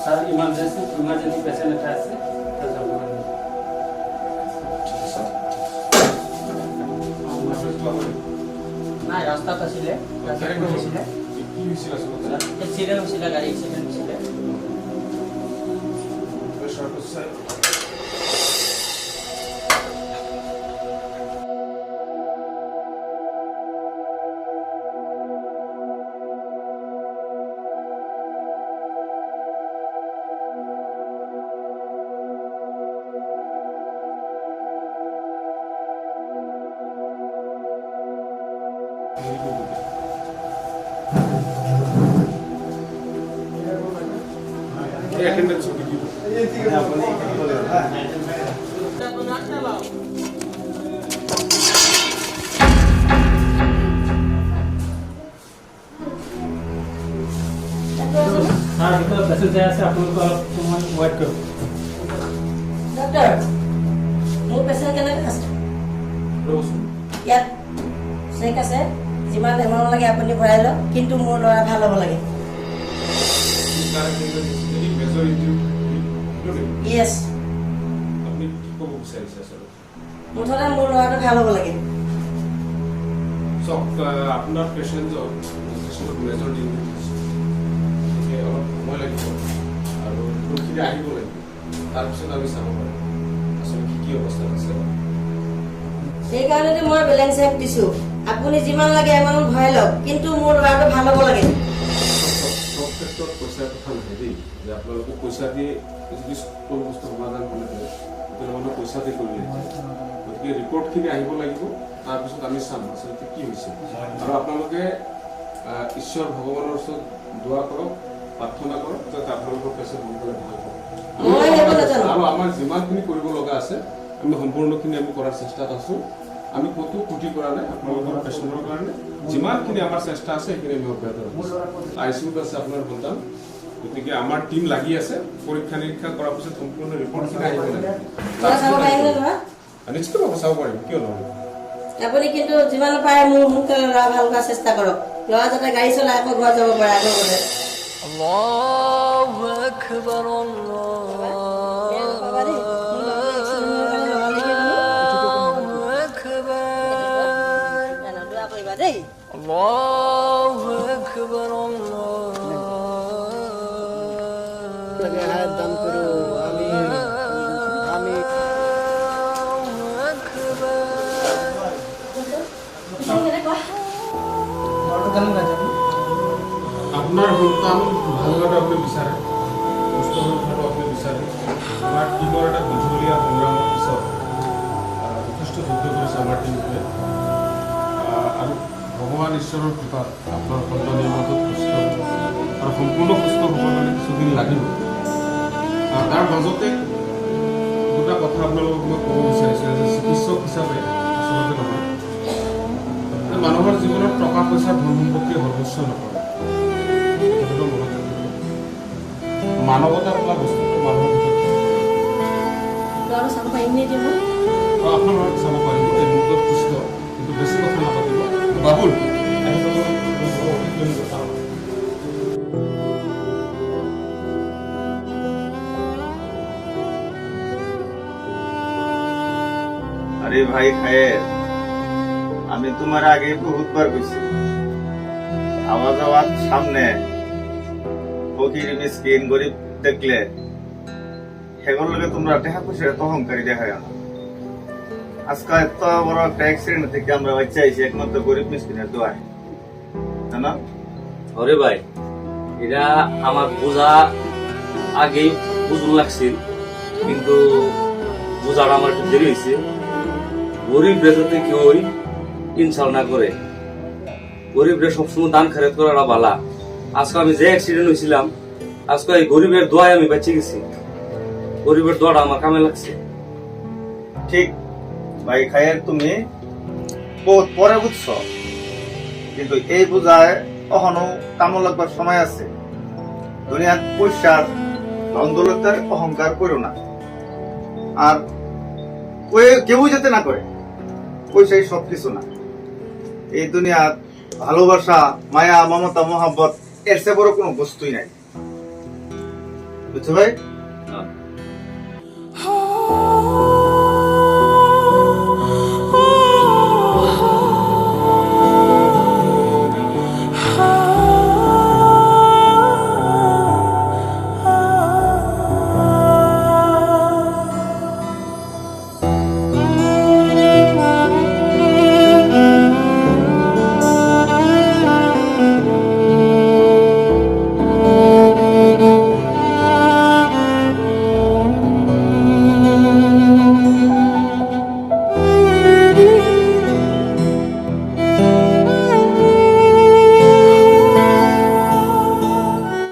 Sir emergency patient এটা আছে নাই ৰাস্তাত আছিলে কি হৈছিল আচলতে এক্সিডেণ্ট হৈছিলে গাড়ী এক্সিডেণ্ট হৈছিলে অ্যাটেন্ডেন্স হবে কি हाँ देखो पैसेंट আছে আপোনালোক অলপ ওয়েট করুন ডক্টৰ মোৰ পেচেণ্ট কেনেকৈ আছে ইয়াত চেক আছে যিমান এমাউণ্ট লাগে আপুনি ভৰাই লওক কিন্তু মোৰ ল'ৰা ভাল হ'ব লাগে য়েছ আপনি কি ক'ব বিচাৰিছে আচলতে মুঠতে মোৰ ল'ৰাটো ভাল হ'ব লাগে সব আপনাৰ পেশেন্টৰ মেজৰ ইনজুৰি অলপ সময় লাগিব আৰু ৰোগীখিনি আহিব লাগিব তাৰপিছত আমি চাব পাৰিম আচলতে কি অৱস্থাত আছে সেইকাৰণে মই বেলেঞ্চ চেক দিছোঁ আপুনি যিমান লাগে এমাউণ্ট ভৰাই লওক কিন্তু মোৰ ল'ৰাটো ভাল হ'ব লাগে সব ক্ষেত্ৰত পইচাৰ কথা নহয় দেই যে আপোনালোকে পইচা দি যদি সকলো বস্তু সমাধান কৰি দিয়ে তেতিয়াহ'লে পইচা দি কৰি দিয়ে গতিকে ৰিপৰ্টখিনি আহিব লাগিব তাৰপিছত আমি চাম আচলতে কি হৈছে আৰু আপোনালোকে ঈশ্বৰ ভগৱানৰ ওচৰত দোৱা কৰক প্ৰাৰ্থনা কৰক যাতে আপোনালোকৰ পেচেণ্ট সোনকালে ভাল হওক আৰু আমাৰ যিমানখিনি কৰিব লগা আছে আমি সম্পূৰ্ণখিনি আমি কৰাৰ চেষ্টাত আছোঁ আমি ক'তো ত্ৰুটি কৰা নাই আপোনালোকৰ পেচেণ্টৰ কাৰণে যিমানখিনি আমাৰ চেষ্টা আছে সেইখিনি আমি অব্যাহত ৰাখিছোঁ আইচিউত আছে আপোনাৰ সন্তান গতিকে আমাৰ টিম লাগি আছে পৰীক্ষা নিৰীক্ষা কৰাৰ পিছত সম্পূৰ্ণ ৰিপৰ্টখিনি আহিব লাগে নিশ্চিতভাৱে চাব পাৰিম কিয় নহয় আপুনি কিন্তু যিমান পাৰে মোৰ সোনকালে ল'ৰা ভাল কৰাৰ চেষ্টা কৰক ল'ৰা যাতে গাড়ী চলাই আকৌ ঘৰ যাব পাৰে আগৰ গ'লে আল্লাহু আকবাৰ আল্লাহু আকবাৰ লাগে হাত দান কৰো আমি আপোনাৰ সন্তান ভাল হোৱাটো আপুনি বিচাৰে সুস্থ হৈ উঠাটো আপুনি বিচাৰে আমাৰ টিমৰ এটা দীঘলীয়া সংগ্ৰামৰ পিছত যথেষ্ট যুদ্ধ কৰিছে আমাৰ টিমটোৱে আৰু ভগৱান ঈশ্বৰৰ কৃপাত আপোনাৰ সন্তানৰ মাজত সুস্থ আৰু সম্পূৰ্ণ সুস্থ হ'বৰ কাৰণে কিছুদিন লাগিব তাৰ মাজতে দুটা কথা আপোনালোকক মই ক'ব বিচাৰিছোঁ যে চিকিৎসক হিচাপে আচলতে নহয় মানুহৰ জীৱনত টকা পইচা ধন সম্পত্তি সৰ্বোচ্চ নহয় মানৱতা বোলা বস্তুটো মানুহৰ ভিতৰত আপোনাৰ চাব পাৰিব এই মুহূৰ্তত সুস্থ কিন্তু বেছি কথা নাপাতিব বাবুল আরে ভাই খায়ের আমি তোমার আগে বহুতবার কইছি আওয়াজ আওয়াজ সামনে ফকির মিসকিন গরিব দেখলে সেগুলো লগে তোমরা টাকা পয়সা এত অহংকারী দেখায় না আজকে এত বড় একটা অ্যাক্সিডেন্ট থেকে আমরা বাচ্চা আইছি একমাত্র গরিব মিসকিনের দোয়ায় না আরে ভাই এটা আমার বোঝা আগেই বুঝুন লাগছিল কিন্তু বোঝাটা আমার একটু দেরি হয়েছে গরিব রেজাতে কেউই ইনশাল না করে গরিবরা সবসময় দান খরচ করাটা ভালা আজকে আমি যে অ্যাক্সিডেন্ট হয়েছিলাম আজকে এই গরিবের দোয়ায় আমি বেঁচে গেছি গরিবের দোয়াটা আমার কামে লাগছে ঠিক ভাই খায়ের তুমি বহুত পরে বুঝছো কিন্তু এই বোঝায় কখনো কামল লাগবার সময় আছে দুনিয়ার পয়সার ধন-দৌলতের অহংকার করো না আর কেউ যেতে না করে পয়সাই সবকিছু না এই দুনিয়ার ভালোবাসা মায়া মমতা মহাব্বত এর চেয়ে বড় কোনো বস্তুই নাই বুঝছো ভাই?